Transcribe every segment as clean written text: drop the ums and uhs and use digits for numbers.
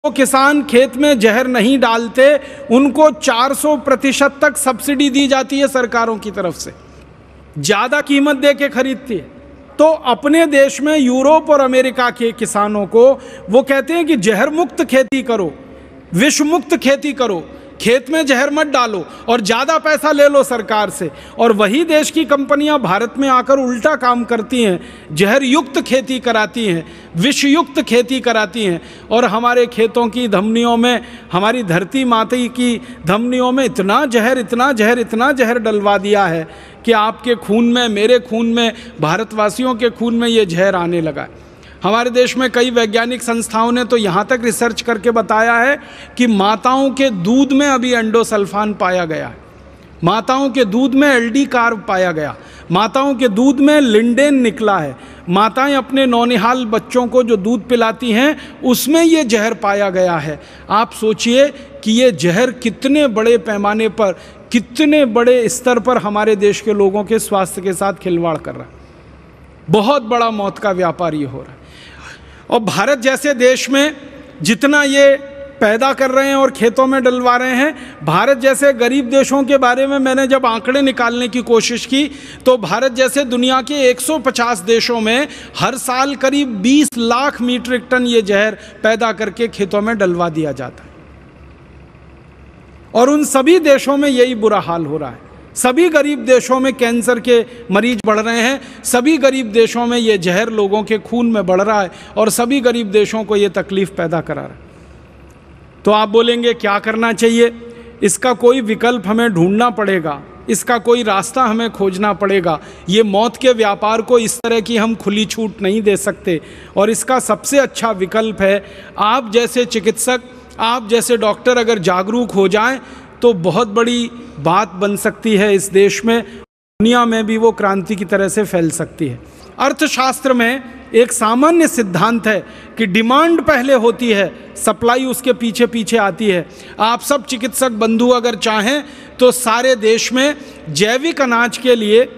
जो किसान खेत में जहर नहीं डालते उनको 400% तक सब्सिडी दी जाती है सरकारों की तरफ से, ज़्यादा कीमत दे के खरीदती है। तो अपने देश में यूरोप और अमेरिका के किसानों को वो कहते हैं कि जहर मुक्त खेती करो, विष मुक्त खेती करो, खेत में जहर मत डालो और ज़्यादा पैसा ले लो सरकार से। और वही देश की कंपनियां भारत में आकर उल्टा काम करती हैं, जहर युक्त खेती कराती हैं, विष युक्त खेती कराती हैं और हमारे खेतों की धमनियों में, हमारी धरती माता की धमनियों में इतना जहर डलवा दिया है कि आपके खून में, मेरे खून में, भारतवासियों के खून में ये जहर आने लगा है। हमारे देश में कई वैज्ञानिक संस्थाओं ने तो यहाँ तक रिसर्च करके बताया है कि माताओं के दूध में अभी एंडोसल्फान पाया गया है, माताओं के दूध में एल्डी कार्ब पाया गया, माताओं के दूध में लिंडेन निकला है, माताएं अपने नौनिहाल बच्चों को जो दूध पिलाती हैं उसमें ये जहर पाया गया है। आप सोचिए कि ये जहर कितने बड़े पैमाने पर, कितने बड़े स्तर पर हमारे देश के लोगों के स्वास्थ्य के साथ खिलवाड़ कर रहा है। बहुत बड़ा मौत का व्यापार ये हो रहा है। और भारत जैसे देश में जितना ये पैदा कर रहे हैं और खेतों में डलवा रहे हैं, भारत जैसे गरीब देशों के बारे में मैंने जब आंकड़े निकालने की कोशिश की तो भारत जैसे दुनिया के 150 देशों में हर साल करीब 20 लाख मीट्रिक टन ये जहर पैदा करके खेतों में डलवा दिया जाता है। और उन सभी देशों में यही बुरा हाल हो रहा है। सभी गरीब देशों में कैंसर के मरीज बढ़ रहे हैं, सभी गरीब देशों में ये जहर लोगों के खून में बढ़ रहा है और सभी गरीब देशों को ये तकलीफ पैदा करा रहा है। तो आप बोलेंगे क्या करना चाहिए? इसका कोई विकल्प हमें ढूंढना पड़ेगा, इसका कोई रास्ता हमें खोजना पड़ेगा। ये मौत के व्यापार को इस तरह की हम खुली छूट नहीं दे सकते। और इसका सबसे अच्छा विकल्प है, आप जैसे चिकित्सक, आप जैसे डॉक्टर अगर जागरूक हो जाएं तो बहुत बड़ी बात बन सकती है इस देश में, दुनिया में भी वो क्रांति की तरह से फैल सकती है। अर्थशास्त्र में एक सामान्य सिद्धांत है कि डिमांड पहले होती है, सप्लाई उसके पीछे पीछे आती है। आप सब चिकित्सक बंधु अगर चाहें तो सारे देश में जैविक अनाज के लिए,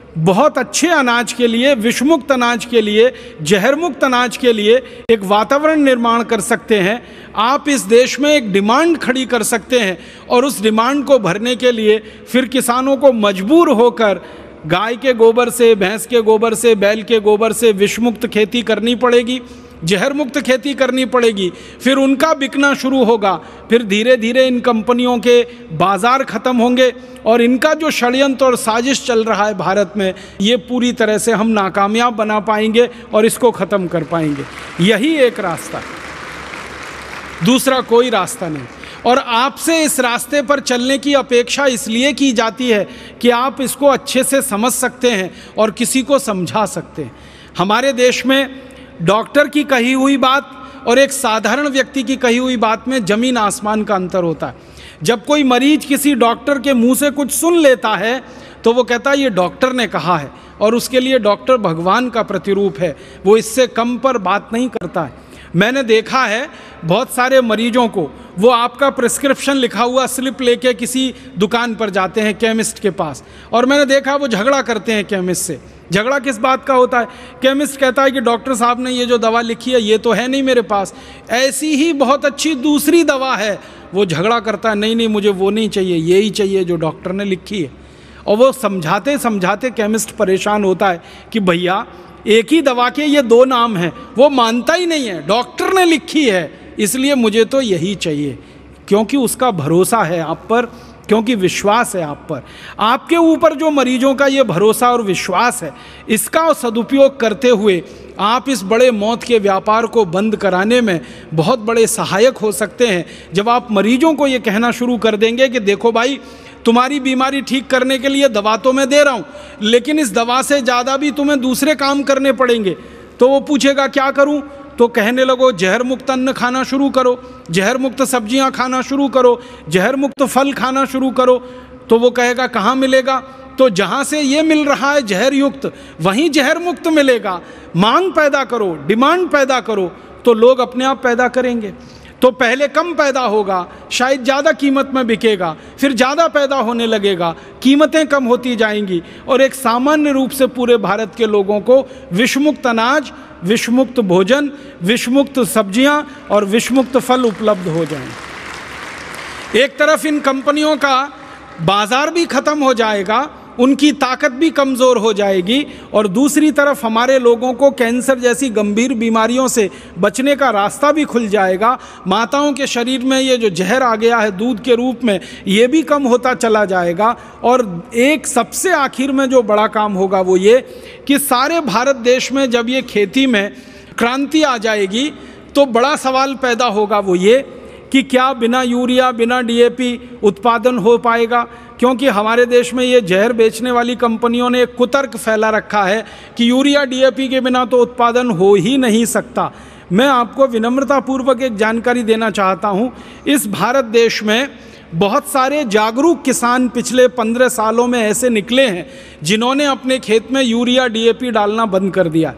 बहुत अच्छे अनाज के लिए, विषमुक्त अनाज के लिए, जहरमुक्त अनाज के लिए एक वातावरण निर्माण कर सकते हैं। आप इस देश में एक डिमांड खड़ी कर सकते हैं और उस डिमांड को भरने के लिए फिर किसानों को मजबूर होकर गाय के गोबर से, भैंस के गोबर से, बैल के गोबर से विषमुक्त खेती करनी पड़ेगी, जहर मुक्त खेती करनी पड़ेगी। फिर उनका बिकना शुरू होगा, फिर धीरे धीरे इन कंपनियों के बाजार खत्म होंगे और इनका जो षड्यंत्र और साजिश चल रहा है भारत में, ये पूरी तरह से हम नाकामयाब बना पाएंगे और इसको ख़त्म कर पाएंगे। यही एक रास्ता है, दूसरा कोई रास्ता नहीं। और आपसे इस रास्ते पर चलने की अपेक्षा इसलिए की जाती है कि आप इसको अच्छे से समझ सकते हैं और किसी को समझा सकते हैं। हमारे देश में डॉक्टर की कही हुई बात और एक साधारण व्यक्ति की कही हुई बात में ज़मीन आसमान का अंतर होता है। जब कोई मरीज किसी डॉक्टर के मुंह से कुछ सुन लेता है तो वो कहता है ये डॉक्टर ने कहा है, और उसके लिए डॉक्टर भगवान का प्रतिरूप है, वो इससे कम पर बात नहीं करता है। मैंने देखा है बहुत सारे मरीजों को, वो आपका प्रिस्क्रिप्शन लिखा हुआ स्लिप लेके किसी दुकान पर जाते हैं, केमिस्ट के पास, और मैंने देखा वो झगड़ा करते हैं केमिस्ट से। झगड़ा किस बात का होता है? केमिस्ट कहता है कि डॉक्टर साहब ने ये जो दवा लिखी है ये तो है नहीं मेरे पास, ऐसी ही बहुत अच्छी दूसरी दवा है। वो झगड़ा करता है, नहीं नहीं मुझे वो नहीं चाहिए, यही चाहिए जो डॉक्टर ने लिखी है। और वो समझाते समझाते केमिस्ट परेशान होता है कि भैया एक ही दवा के ये दो नाम हैं। वो मानता ही नहीं है, डॉक्टर ने लिखी है इसलिए मुझे तो यही चाहिए, क्योंकि उसका भरोसा है आप पर, क्योंकि विश्वास है आप पर। आपके ऊपर जो मरीजों का ये भरोसा और विश्वास है, इसका सदुपयोग करते हुए आप इस बड़े मौत के व्यापार को बंद कराने में बहुत बड़े सहायक हो सकते हैं। जब आप मरीजों को ये कहना शुरू कर देंगे कि देखो भाई, तुम्हारी बीमारी ठीक करने के लिए दवा तो मैं दे रहा हूँ, लेकिन इस दवा से ज़्यादा भी तुम्हें दूसरे काम करने पड़ेंगे, तो वो पूछेगा क्या करूँ? तो कहने लगो जहर मुक्त अन्न खाना शुरू करो, जहर मुक्त सब्जियां खाना शुरू करो, जहर मुक्त फल खाना शुरू करो। तो वो कहेगा कहाँ मिलेगा? तो जहाँ से ये मिल रहा है जहर युक्त, वहीं जहर मुक्त मिलेगा। मांग पैदा करो, डिमांड पैदा करो, तो लोग अपने आप पैदा करेंगे। तो पहले कम पैदा होगा, शायद ज़्यादा कीमत में बिकेगा, फिर ज़्यादा पैदा होने लगेगा, कीमतें कम होती जाएंगी और एक सामान्य रूप से पूरे भारत के लोगों को विषमुक्त अनाज, विषमुक्त भोजन, विषमुक्त सब्जियां और विषमुक्त फल उपलब्ध हो जाएं। एक तरफ इन कंपनियों का बाजार भी खत्म हो जाएगा, उनकी ताकत भी कमज़ोर हो जाएगी, और दूसरी तरफ हमारे लोगों को कैंसर जैसी गंभीर बीमारियों से बचने का रास्ता भी खुल जाएगा। माताओं के शरीर में ये जो जहर आ गया है दूध के रूप में, ये भी कम होता चला जाएगा। और एक सबसे आखिर में जो बड़ा काम होगा वो ये कि सारे भारत देश में जब ये खेती में क्रांति आ जाएगी तो बड़ा सवाल पैदा होगा वो ये कि क्या बिना यूरिया, बिना डीएपी उत्पादन हो पाएगा? क्योंकि हमारे देश में ये जहर बेचने वाली कंपनियों ने एक कुतर्क फैला रखा है कि यूरिया डीएपी के बिना तो उत्पादन हो ही नहीं सकता। मैं आपको विनम्रतापूर्वक एक जानकारी देना चाहता हूँ। इस भारत देश में बहुत सारे जागरूक किसान पिछले 15 सालों में ऐसे निकले हैं जिन्होंने अपने खेत में यूरिया डीएपी डालना बंद कर दिया,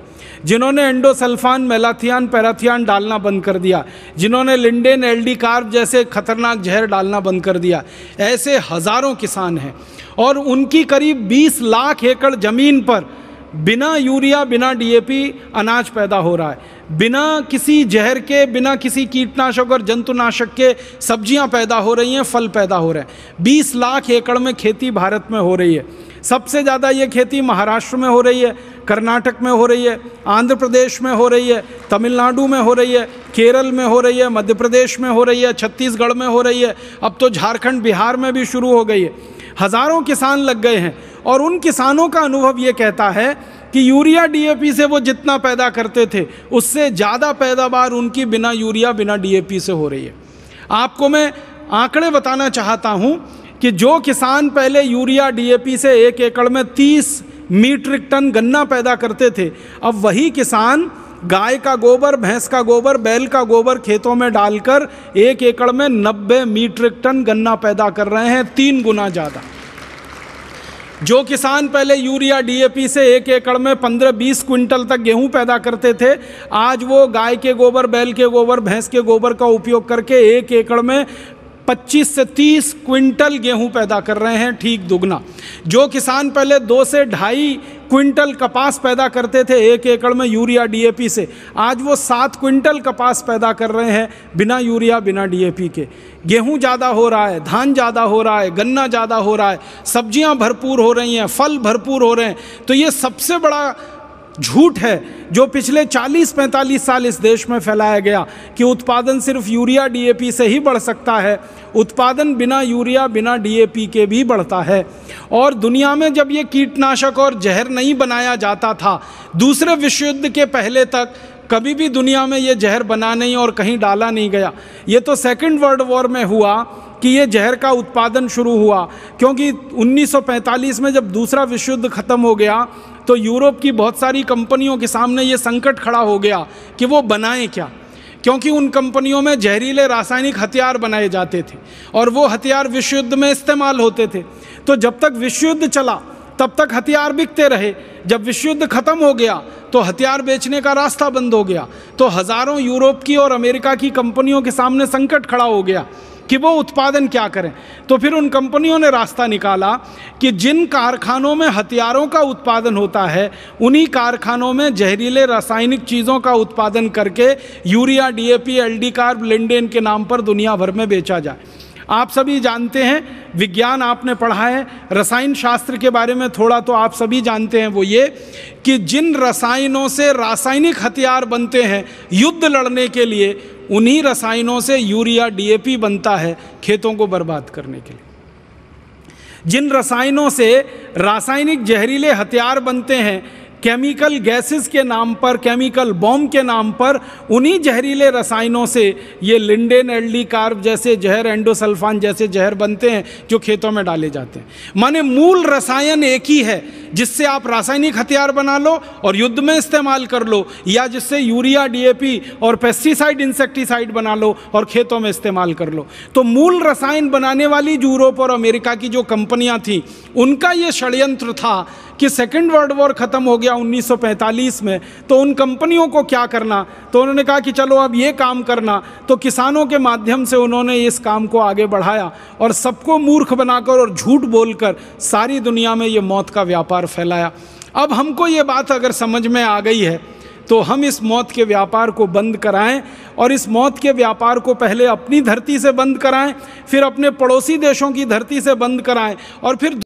जिन्होंने एंडोसल्फान, मेलाथियान, पैराथियान डालना बंद कर दिया, जिन्होंने लिंडेन, एलडी कार्ब जैसे खतरनाक जहर डालना बंद कर दिया। ऐसे हज़ारों किसान हैं और उनकी करीब 20 लाख एकड़ ज़मीन पर बिना यूरिया, बिना डीएपी अनाज पैदा हो रहा है, बिना किसी जहर के, बिना किसी कीटनाशक और जंतुनाशक के सब्जियां पैदा हो रही हैं, फल पैदा हो रहे हैं। 20 लाख एकड़ में खेती भारत में हो रही है। सबसे ज़्यादा ये खेती महाराष्ट्र में हो रही है, कर्नाटक में हो रही है, आंध्र प्रदेश में हो रही है, तमिलनाडु में हो रही है, केरल में हो रही है, मध्य प्रदेश में हो रही है, छत्तीसगढ़ में हो रही है, अब तो झारखंड, बिहार में भी शुरू हो गई है। हज़ारों किसान लग गए हैं और उन किसानों का अनुभव ये कहता है कि यूरिया डीएपी से वो जितना पैदा करते थे उससे ज़्यादा पैदावार उनकी बिना यूरिया, बिना डीएपी से हो रही है। आपको मैं आंकड़े बताना चाहता हूँ कि जो किसान पहले यूरिया डीएपी से 1 एकड़ में 30 मीट्रिक टन गन्ना पैदा करते थे, अब वही किसान गाय का गोबर, भैंस का गोबर, बैल का गोबर खेतों में डालकर 1 एकड़ में 90 मीट्रिक टन गन्ना पैदा कर रहे हैं, 3 गुना ज़्यादा। जो किसान पहले यूरिया डीएपी से 1 एकड़ में 15-20 क्विंटल तक गेहूं पैदा करते थे, आज वो गाय के गोबर, बैल के गोबर, भैंस के गोबर का उपयोग करके 1 एकड़ में 25 से 30 क्विंटल गेहूं पैदा कर रहे हैं, ठीक दुगना। जो किसान पहले 2 से 2.5 क्विंटल कपास पैदा करते थे 1 एकड़ में यूरिया डीएपी से, आज वो 7 क्विंटल कपास पैदा कर रहे हैं बिना यूरिया, बिना डीएपी के। गेहूं ज़्यादा हो रहा है, धान ज़्यादा हो रहा है, गन्ना ज़्यादा हो रहा है, सब्जियां भरपूर हो रही हैं, फल भरपूर हो रहे हैं। तो ये सबसे बड़ा झूठ है जो पिछले 40-45 साल इस देश में फैलाया गया कि उत्पादन सिर्फ यूरिया डीएपी से ही बढ़ सकता है। उत्पादन बिना यूरिया, बिना डीएपी के भी बढ़ता है। और दुनिया में जब ये कीटनाशक और जहर नहीं बनाया जाता था, दूसरे विश्व युद्ध के पहले तक कभी भी दुनिया में ये जहर बना नहीं और कहीं डाला नहीं गया। ये तो सेकेंड वर्ल्ड वॉर में हुआ कि ये जहर का उत्पादन शुरू हुआ, क्योंकि 1945 में जब दूसरा विश्व युद्ध ख़त्म हो गया तो यूरोप की बहुत सारी कंपनियों के सामने ये संकट खड़ा हो गया कि वो बनाएं क्या, क्योंकि उन कंपनियों में जहरीले रासायनिक हथियार बनाए जाते थे और वो हथियार विश्व युद्ध में इस्तेमाल होते थे। तो जब तक विश्व युद्ध चला तब तक हथियार बिकते रहे। जब विश्व युद्ध खत्म हो गया तो हथियार बेचने का रास्ता बंद हो गया। तो हज़ारों यूरोप की और अमेरिका की कंपनियों के सामने संकट खड़ा हो गया कि वो उत्पादन क्या करें। तो फिर उन कंपनियों ने रास्ता निकाला कि जिन कारखानों में हथियारों का उत्पादन होता है उन्हीं कारखानों में जहरीले रासायनिक चीज़ों का उत्पादन करके urea, DAP, LD carb, lindane के नाम पर दुनिया भर में बेचा जाए। आप सभी जानते हैं, विज्ञान आपने पढ़ा है, रसायन शास्त्र के बारे में थोड़ा तो आप सभी जानते हैं। वो ये कि जिन रसायनों से रासायनिक हथियार बनते हैं युद्ध लड़ने के लिए, उन्हीं रसायनों से यूरिया डीएपी बनता है खेतों को बर्बाद करने के लिए। जिन रसायनों से रासायनिक जहरीले हथियार बनते हैं केमिकल गैसेस के नाम पर, केमिकल बॉम्ब के नाम पर, उन्हीं जहरीले रसायनों से ये लिंडेन, एलडी कार्ब जैसे जहर, एंडोसल्फान जैसे जहर बनते हैं जो खेतों में डाले जाते हैं। माने मूल रसायन एक ही है, जिससे आप रासायनिक हथियार बना लो और युद्ध में इस्तेमाल कर लो, या जिससे यूरिया, डीएपी और पेस्टिसाइड, इंसेक्टिसाइड बना लो और खेतों में इस्तेमाल कर लो। तो मूल रसायन बनाने वाली यूरोप और अमेरिका की जो कंपनियां थी, उनका ये षड्यंत्र था कि सेकेंड वर्ल्ड वॉर ख़त्म हो गया 1945 में, तो उन कंपनियों को क्या करना। तो उन्होंने कहा कि चलो अब ये काम करना। तो किसानों के माध्यम से उन्होंने इस काम को आगे बढ़ाया और सबको मूर्ख बनाकर और झूठ बोलकर सारी दुनिया में ये मौत का व्यापार फैलाया। अब हमको ये बात अगर समझ में आ गई है तो हम इस मौत के व्यापार को बंद कराएं, और इस मौत के व्यापार को पहले अपनी धरती से बंद कराएं, फिर अपने पड़ोसी देशों की धरती से बंद कराएं, और फिर